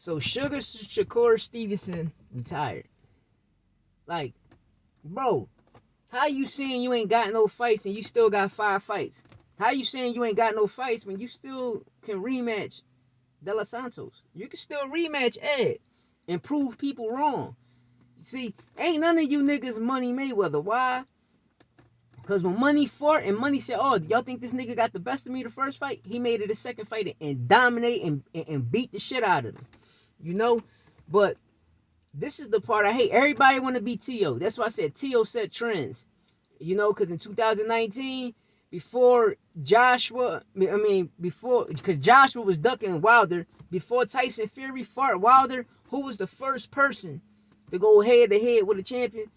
So Shakur Stevenson retired. Like, bro, how you saying you ain't got no fights and you still got 5 fights? How you saying you ain't got no fights when you still can rematch De Los Santos? You can still rematch Ed and prove people wrong. See, ain't none of you niggas Money Mayweather. Why? Because when Money fought and Money said, oh, y'all think this nigga got the best of me the first fight? He made it a second fight and dominate and beat the shit out of him. You know? But this is the part I hate. Everybody want to be T.O. That's why I said T.O. set trends. You know, because in 2019, before Joshua, because Joshua was ducking Wilder, before Tyson Fury fought Wilder, who was the first person to go head-to-head with a champion?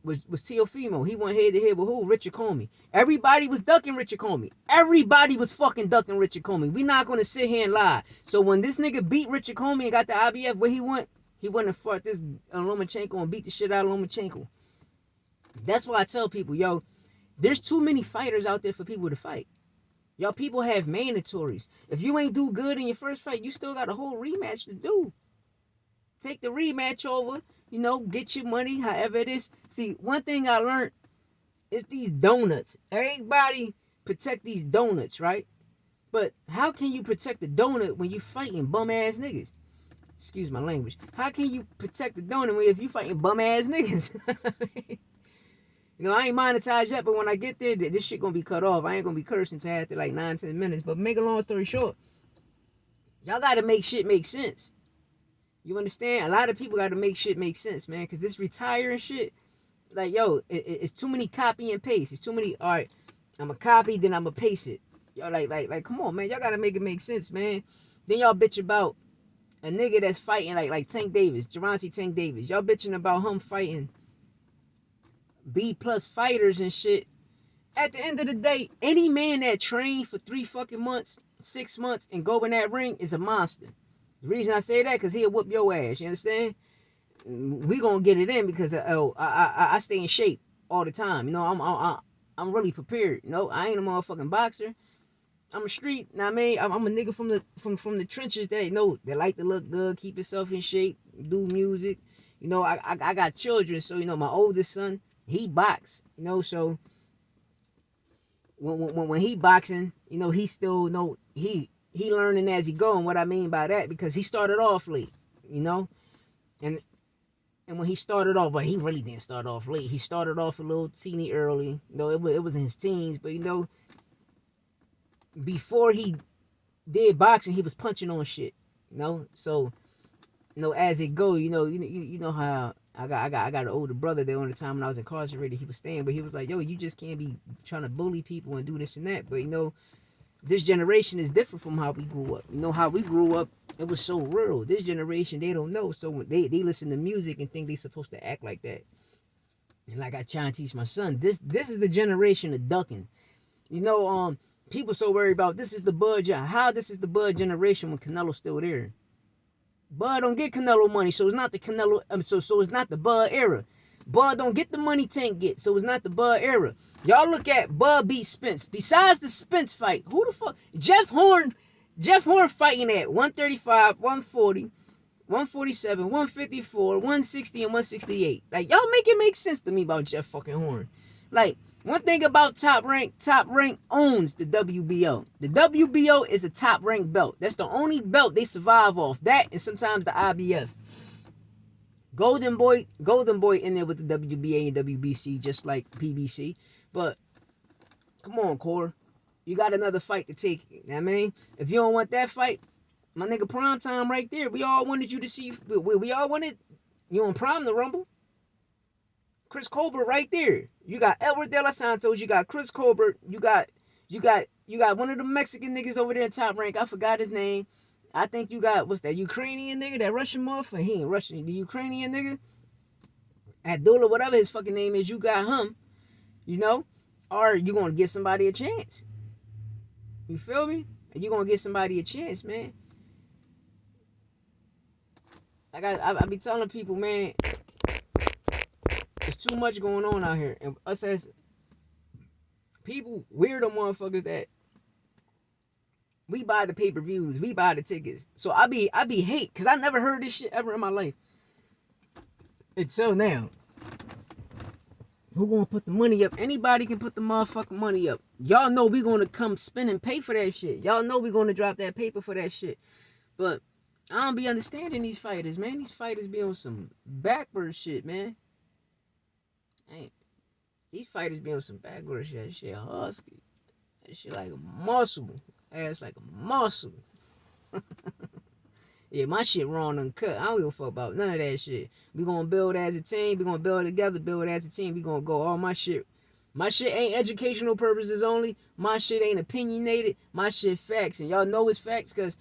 Was Teofimo. He went head-to-head with who? Richard Comey. Everybody was ducking Richard Comey. Everybody was fucking ducking Richard Comey. We not going to sit here and lie. So when this nigga beat Richard Comey and got the IBF, where he went and fought this Lomachenko and beat the shit out of Lomachenko. That's why I tell people, yo, there's too many fighters out there for people to fight. Y'all people have mandatories. If you ain't do good in your first fight, you still got a whole rematch to do. Take the rematch over, you know, get your money, however it is. See, one thing I learned is these donuts. Everybody protect these donuts, right? But how can you protect the donut when you fighting bum-ass niggas? Excuse my language. How can you protect the donut if you fighting bum-ass niggas? You know, I ain't monetized yet, but when I get there, this shit gonna be cut off. I ain't gonna be cursing until after like 9-10 minutes. But make a long story short, y'all gotta make shit make sense. You understand? A lot of people gotta make shit make sense, man. Because this retiring shit, like, yo, it's too many copy and paste. It's too many, all right, I'm a copy, then I'm a paste it. Y'all like, come on, man. Y'all gotta make it make sense, man. Then y'all bitch about a nigga that's fighting like Tank Davis, Gervonta Tank Davis. Y'all bitching about him fighting B+ fighters and shit. At the end of the day, any man that trained for 3 fucking months, 6 months, and go in that ring is a monster. The reason I say that, because he'll whoop your ass, you understand? We gonna get it in because I stay in shape all the time. You know, I'm really prepared. You know, I ain't a motherfucking boxer. I'm a street. You know what I mean? I'm a nigga from the trenches that, you know, that like to look good, keep yourself in shape, do music. You know, I got children, so, you know, my oldest son, he box. You know, so when he boxing, you know, he still, you know, he learning as he go. And what I mean by that, because he started off late, you know, and when he started off, but he really didn't start off late. He started off a little teeny early. You know, it was in his teens, but, you know, before he did boxing, he was punching on shit, you know. So, you know, as it go, you know how I got an older brother there on the time when I was incarcerated. He was staying, but he was like, yo, you just can't be trying to bully people and do this and that. But, you know, this generation is different from how we grew up. You know, how we grew up, it was so real. This generation, they don't know. So when they listen to music and think they supposed to act like that. And like I try and teach my son, this is the generation of ducking. You know, people so worried about this is the Bud. How this is the Bud generation when Canelo's still there? Bud don't get Canelo money, so it's not the Canelo. So it's not the Bud era. Bud don't get the money Tank get, so it's not the Bud era. Y'all look at Bud beat Spence. Besides the Spence fight, who the fuck? Jeff Horn fighting at 135, 140, 147, 154, 160, and 168. Like, y'all make it make sense to me about Jeff fucking Horn. Like, one thing about Top Rank owns the WBO. The WBO is a Top Rank belt. That's the only belt they survive off. That and sometimes the IBF. Golden Boy in there with the WBA and WBC, just like PBC. But come on, Core. You got another fight to take. You know what I mean? If you don't want that fight, my nigga Prime Time right there. We all wanted you to see. We all wanted you on Prime the Rumble. Chris Colbert right there. You got Edward De Los Santos. You got Chris Colbert. You got one of the Mexican niggas over there in Top Rank. I forgot his name. I think you got, what's that, Ukrainian nigga, that Russian motherfucker? He ain't Russian. The Ukrainian nigga, Abdullah, whatever his fucking name is, you got him, you know? Or you gonna give somebody a chance. You feel me? And you gonna give somebody a chance, man. Like I be telling people, man, there's too much going on out here. And us as people, weirdo motherfuckers that We buy the pay-per-views. We buy the tickets. So I be hate because I never heard this shit ever in my life. Until now. Who gonna put the money up? Anybody can put the motherfucking money up. Y'all know we gonna come spend and pay for that shit. Y'all know we gonna drop that paper for that shit. But I don't be understanding these fighters, man. These fighters be on some backward shit, man. Hey, these fighters be on some backward shit. That shit husky. That shit like a muscle. Ass like a muscle. Yeah, my shit raw and uncut. I don't give a fuck about none of that shit. We gonna build as a team. We gonna build together, build as a team. We gonna go all my shit. My shit ain't educational purposes only. My shit ain't opinionated. My shit facts. And y'all know it's facts because,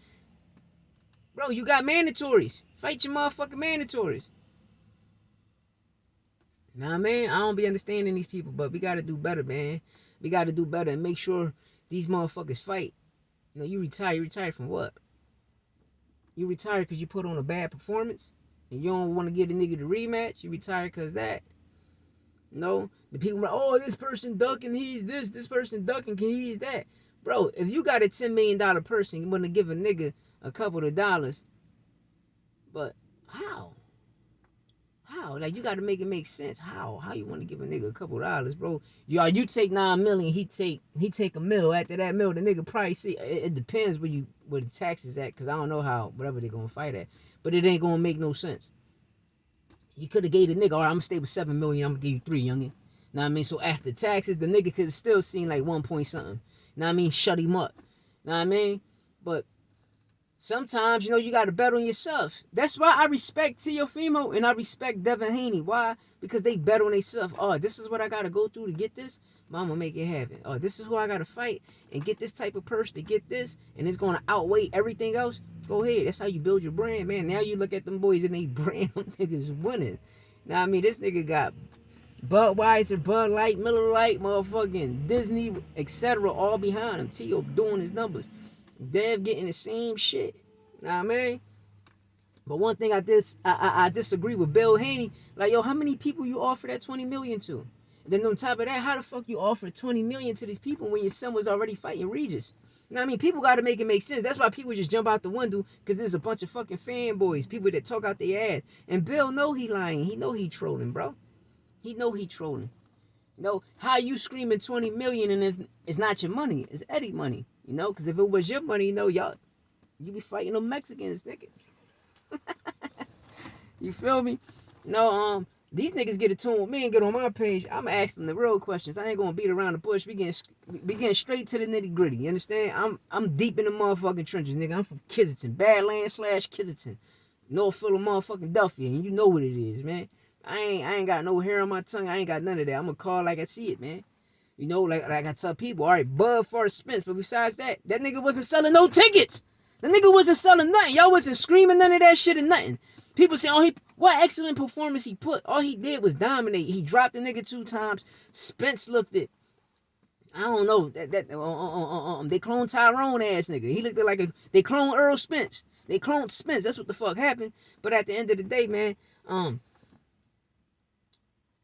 bro, you got mandatories. Fight your motherfucking mandatories. Nah, man, I don't be understanding these people, but we gotta do better, man. We gotta do better and make sure these motherfuckers fight. You know, you retire from what? You retire because you put on a bad performance and you don't want to give the nigga the rematch. You retire because that. No, the people are like, oh, this person ducking, he's this person ducking, he's that. Bro, if you got a $10 million person, you want to give a nigga a couple of dollars. But how? How? Like, you got to make it make sense. How you want to give a nigga a couple of dollars, bro? You take $9 million, he take $1 million. After that $1 million, the nigga probably see. It depends where the taxes at, because I don't know how, whatever they're going to fight at. But it ain't going to make no sense. You could have gave the nigga, all right, I'm going to stay with $7 million, I'm going to give you 3, youngin'. Know what I mean? So after taxes, the nigga could have still seen like 1 point something. Know what I mean? Shut him up. Know what I mean? But sometimes, you got to bet on yourself. That's why I respect Teofimo and I respect Devin Haney. Why? Because they bet on themselves. Oh, this is what I got to go through to get this. I'm going to make it happen. Oh, this is who I got to fight and get this type of purse to get this. And it's going to outweigh everything else. Go ahead. That's how you build your brand, man. Now you look at them boys and they brand, them niggas winning. Now, I mean, this nigga got Budweiser, Bud Light, Miller Lite, motherfucking Disney, etc. all behind him. T.O. doing his numbers. Dev getting the same shit. Know what I mean? But one thing I disagree with Bill Haney. Like, yo, how many people you offer that $20 million to? And then on top of that, how the fuck you offer $20 million to these people when your son was already fighting Regis? You know what I mean? People got to make it make sense. That's why people just jump out the window, because there's a bunch of fucking fanboys, people that talk out their ass. And Bill know he lying. He know he trolling, bro. He know he trolling. You know, how you screaming 20 million and if it's not your money, it's Eddie money. You know, because if it was your money, y'all, you be fighting them Mexicans, nigga. You feel me? No, these niggas get a tune with me and get on my page. I'm asking the real questions. I ain't gonna beat around the bush. We getting straight to the nitty gritty. You understand? I'm deep in the motherfucking trenches, nigga. I'm from Kizerton, Badlands / Kizerton, North Philadelphia, and you know what it is, man. I ain't got no hair on my tongue. I ain't got none of that. I'm gonna call like I see it, man. You know, like I tell people, all right, Bud for Spence, but besides that nigga wasn't selling no tickets. The nigga wasn't selling nothing. Y'all wasn't screaming none of that shit and nothing. People say, oh, what excellent performance he put. All he did was dominate. He dropped the nigga 2 times. Spence looked at, I don't know, they cloned Tyrone ass nigga. He looked like they cloned Earl Spence. They cloned Spence. That's what the fuck happened. But at the end of the day, man,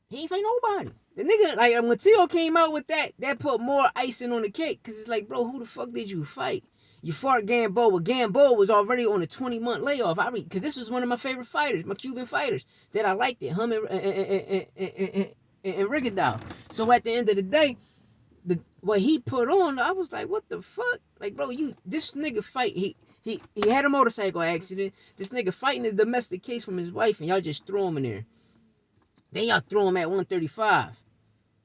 he ain't fight nobody. The nigga, like, when Tio came out with that put more icing on the cake. Because it's like, bro, who the fuck did you fight? You fought Gamboa. Well, Gamboa was already on a 20-month layoff. Because this was one of my favorite fighters, my Cuban fighters, that I liked it. Him and Rigondeaux. So at the end of the day, what he put on, I was like, what the fuck? Like, bro, this nigga fight, he had a motorcycle accident. This nigga fighting a domestic case from his wife, and y'all just throw him in there. Then y'all throw him at 135.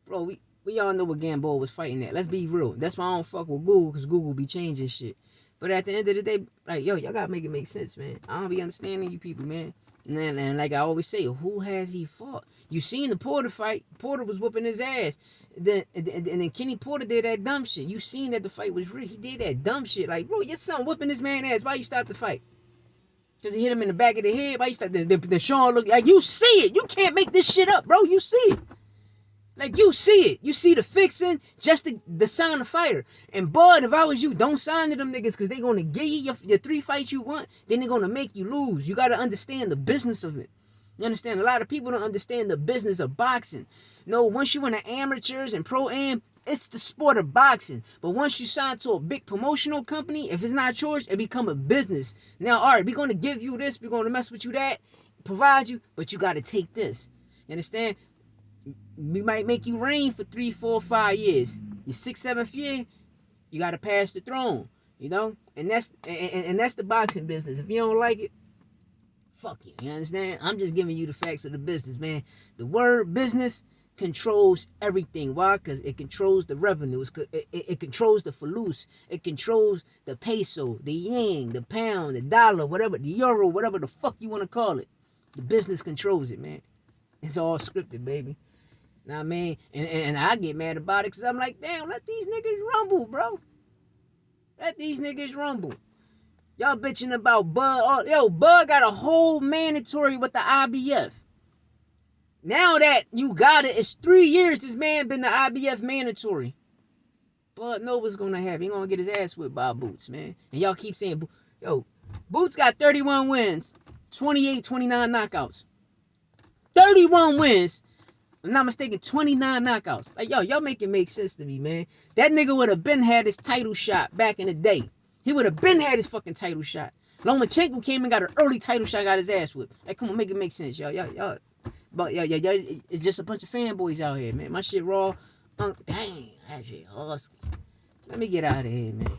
Bro, we all know what Gamboa was fighting at. Let's be real. That's why I don't fuck with Google, because Google be changing shit. But at the end of the day, like, yo, y'all gotta make it make sense, man. I don't be understanding you people, man. And like I always say, who has he fought? You seen the Porter fight. Porter was whooping his ass. And then Kenny Porter did that dumb shit. You seen that the fight was real. He did that dumb shit. Like, bro, your son whooping this man's ass. Why you stop the fight? Because he hit him in the back of the head. Why you stop? The Sean look like, you see it. You can't make this shit up, bro. You see it. Like, you see it. You see the fixing, just the sign of fighter. And Bud, if I was you, don't sign to them niggas, because they going to give you your 3 fights you want. Then they're going to make you lose. You got to understand the business of it. You understand? A lot of people don't understand the business of boxing. No, once you in the amateurs and pro-am, It's the sport of boxing. But once you sign to a big promotional company, if it's not yours, it become a business. Now, all right, we're going to give you this. We're going to mess with you that, provide you, but you got to take this. You understand? We might make you reign for 3, 4, 5 years. Your 6th, 7th year, you got to pass the throne. You know? And that's the boxing business. If you don't like it, fuck you. You understand? I'm just giving you the facts of the business, man. The word business controls everything. Why? Because it controls the revenues. It controls the falus. It controls the peso, the yen, the pound, the dollar, whatever, the euro, whatever the fuck you want to call it. The business controls it, man. It's all scripted, baby. Know what I mean? And I get mad about it because I'm like, damn, let these niggas rumble, bro. Let these niggas rumble. Y'all bitching about Bud. Oh, yo, Bud got a whole mandatory with the IBF. Now that you got it, it's 3 years this man been the IBF mandatory. Bud know what's gonna happen. He gonna get his ass whipped by Boots, man. And y'all keep saying, yo, Boots got 31 wins, 28, 29 knockouts. 31 wins. If I'm not mistaken, 29 knockouts. Like, yo, y'all make it make sense to me, man. That nigga would have been had his title shot back in the day. He would have been had his fucking title shot. Lomachenko came and got an early title shot, got his ass whipped. Like, come on, make it make sense, y'all. But y'all, it's just a bunch of fanboys out here, man. My shit raw. Dang, that shit husky. Let me get out of here, man.